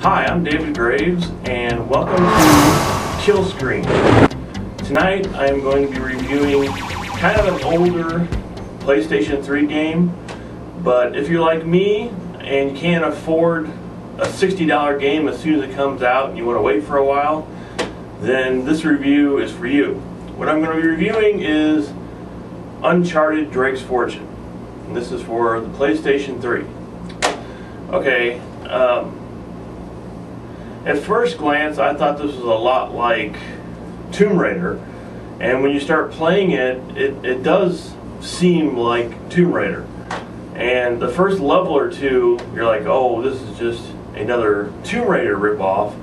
Hi, I'm David Graves, and welcome to Kill Screen. Tonight I am going to be reviewing kind of an older PlayStation 3 game, but if you're like me and you can't afford a $60 game as soon as it comes out and you want to wait for a while, then this review is for you. What I'm going to be reviewing is Uncharted Drake's Fortune. And this is for the PlayStation 3. Okay, at first glance I thought this was a lot like Tomb Raider, and when you start playing it does seem like Tomb Raider. And the first level or two, you're like, oh, this is just another Tomb Raider ripoff,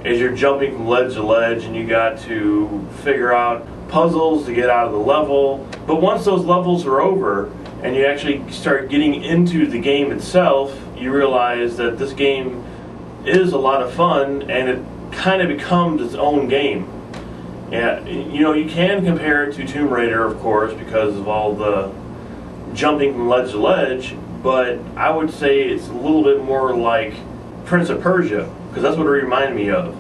as you're jumping from ledge to ledge and you got to figure out puzzles to get out of the level. But once those levels are over and you actually start getting into the game itself, you realize that this game is a lot of fun and it kind of becomes its own game. Yeah, you know, you can compare it to Tomb Raider, of course, because of all the jumping from ledge to ledge, but I would say it's a little bit more like Prince of Persia, because that's what it reminded me of.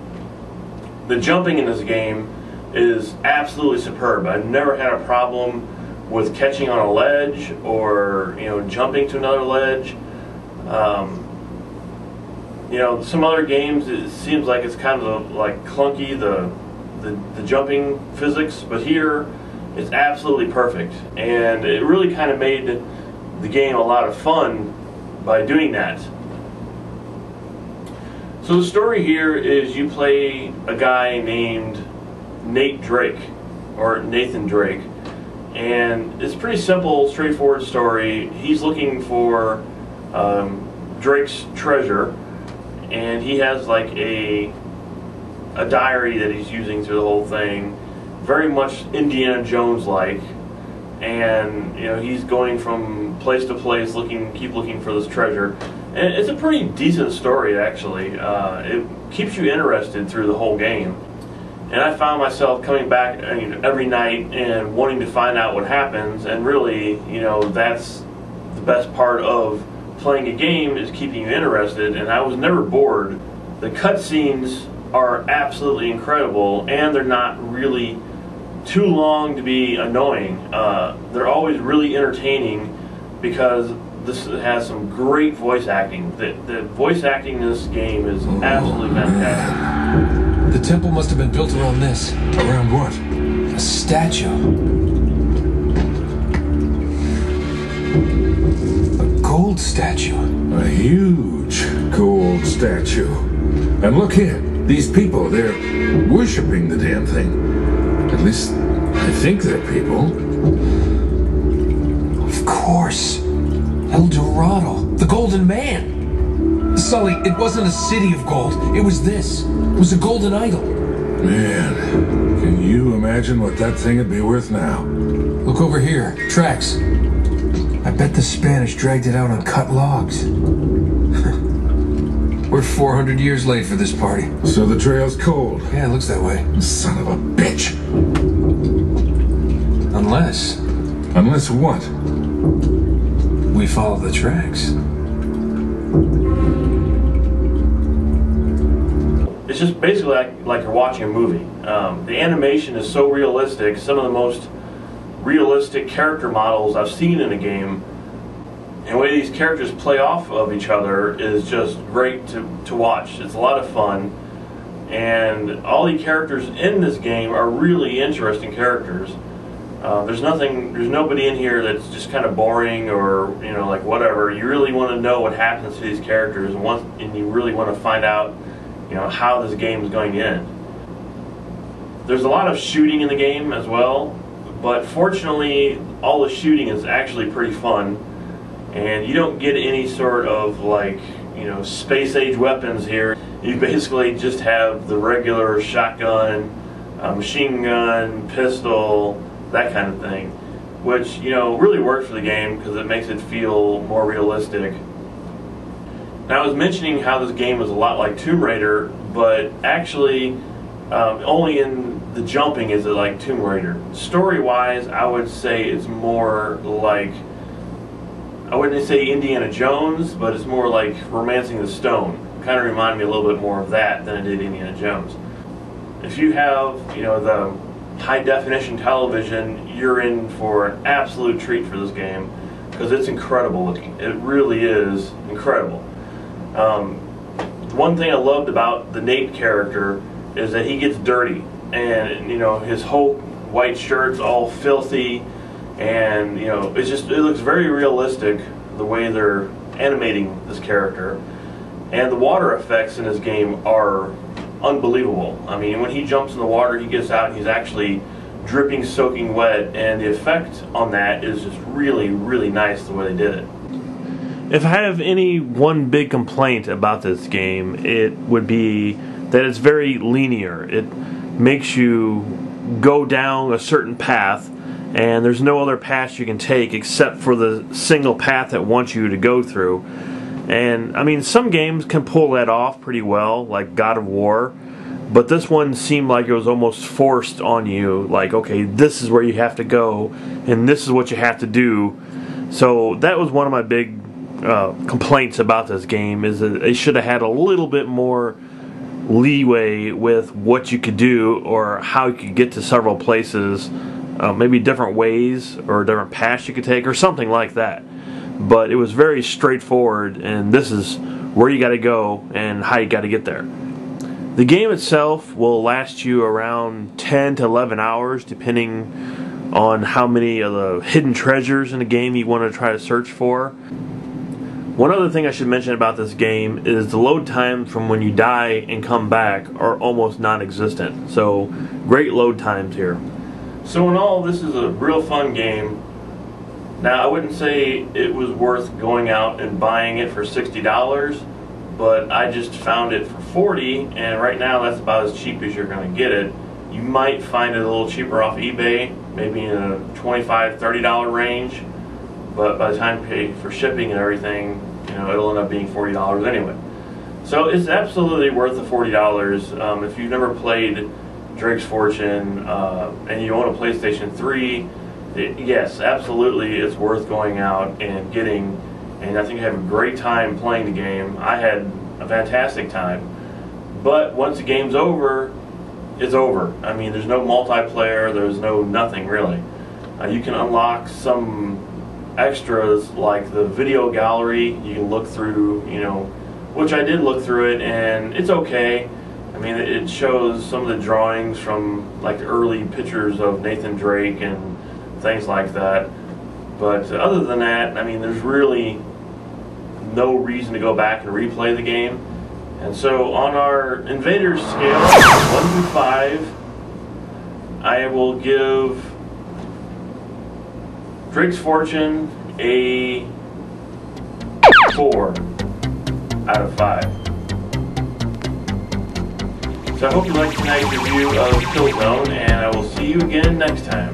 The jumping in this game is absolutely superb. I've never had a problem with catching on a ledge or, you know, jumping to another ledge. You know, some other games it seems like it's kind of like clunky, the jumping physics, but here it's absolutely perfect, and it really kind of made the game a lot of fun by doing that. So the story here is you play a guy named Nathan Drake, and it's a pretty simple, straightforward story. He's looking for Drake's treasure, and he has like a diary that he's using through the whole thing, very much Indiana Jones like, and you know, he's going from place to place keep looking for this treasure. And it's a pretty decent story, actually. It keeps you interested through the whole game. And I found myself coming back every night and wanting to find out what happens, and really, you know, that's the best part of playing a game, is keeping you interested, and I was never bored. The cutscenes are absolutely incredible, and they're not really too long to be annoying. They're always really entertaining because this has some great voice acting. The voice acting in this game is absolutely fantastic. The temple must have been built around this. Around what? A statue. A gold statue. A huge gold statue. And look here, these people, they're worshipping the damn thing. At least, I think they're people. Of course. El Dorado, the Golden Man. Sully, it wasn't a city of gold. It was this. It was a golden idol. Man, can you imagine what that thing would be worth now? Look over here. Tracks. I bet the Spanish dragged it out on cut logs. We're 400 years late for this party. So the trail's cold. Yeah, it looks that way. Son of a bitch. Unless Unless what? we follow the tracks. It's just basically like you're watching a movie. The animation is so realistic, some of the most realistic character models I've seen in a game. And the way these characters play off of each other is just great to watch. It's a lot of fun. And all the characters in this game are really interesting characters. There's nobody in here that's just kind of boring or, you know, like whatever. You really want to know what happens to these characters, and you really want to find out, you know, how this game is going to end. There's a lot of shooting in the game as well, but fortunately all the shooting is actually pretty fun, and you don't get any sort of, like, you know, space age weapons here. You basically just have the regular shotgun, machine gun, pistol, that kind of thing, which, you know, really works for the game because it makes it feel more realistic. Now, I was mentioning how this game was a lot like Tomb Raider, but actually only in the jumping is it like Tomb Raider. Story-wise, I would say it's more like, I wouldn't say Indiana Jones, but it's more like Romancing the Stone. kind of reminded me a little bit more of that than it did Indiana Jones. If you have, the high definition television, you're in for an absolute treat for this game because it's incredible looking. It really is incredible. One thing I loved about the Nate character is that he gets dirty, and his whole white shirt's all filthy, and it looks very realistic the way they're animating this character. And the water effects in this game are unbelievable. I mean, when he jumps in the water, he gets out and he's actually dripping, soaking wet, and the effect on that is just really, really nice the way they did it. If I have any one big complaint about this game, it would be that it's very linear. It makes you go down a certain path, and there's no other path you can take except for the single path it wants you to go through. And I mean, some games can pull that off pretty well, like God of War, but this one seemed like it was almost forced on you, like, okay, this is where you have to go, and this is what you have to do. So that was one of my big complaints about this game, is that they should have had a little bit more leeway with what you could do or how you could get to several places, maybe different ways or different paths you could take or something like that. But it was very straightforward, and this is where you got to go and how you got to get there. The game itself will last you around 10 to 11 hours depending on how many of the hidden treasures in the game you want to try to search for. One other thing I should mention about this game is the load times from when you die and come back are almost non-existent. So great load times here. So in all, this is a real fun game. Now, I wouldn't say it was worth going out and buying it for $60, but I just found it for $40, and right now that's about as cheap as you're going to get it. You might find it a little cheaper off eBay, maybe in a $25, $30 range, but by the time you pay for shipping and everything, it'll end up being $40 anyway. So it's absolutely worth the $40. If you've never played Drake's Fortune and you own a PlayStation 3, yes, absolutely, it's worth going out and getting, and I think you have a great time playing the game. I had a fantastic time, but once the game's over, it's over. I mean, there's no multiplayer, there's no nothing really. You can unlock some extras like the video gallery. You can look through, which I did look through it, and it's okay. I mean, it shows some of the drawings from like early pictures of Nathan Drake and things like that. But other than that, I mean, there's really no reason to go back and replay the game. And so on our Invaders scale, 1 through 5, I will give Drake's Fortune a 4 out of 5. So I hope you liked tonight's review of Killzone, and I will see you again next time.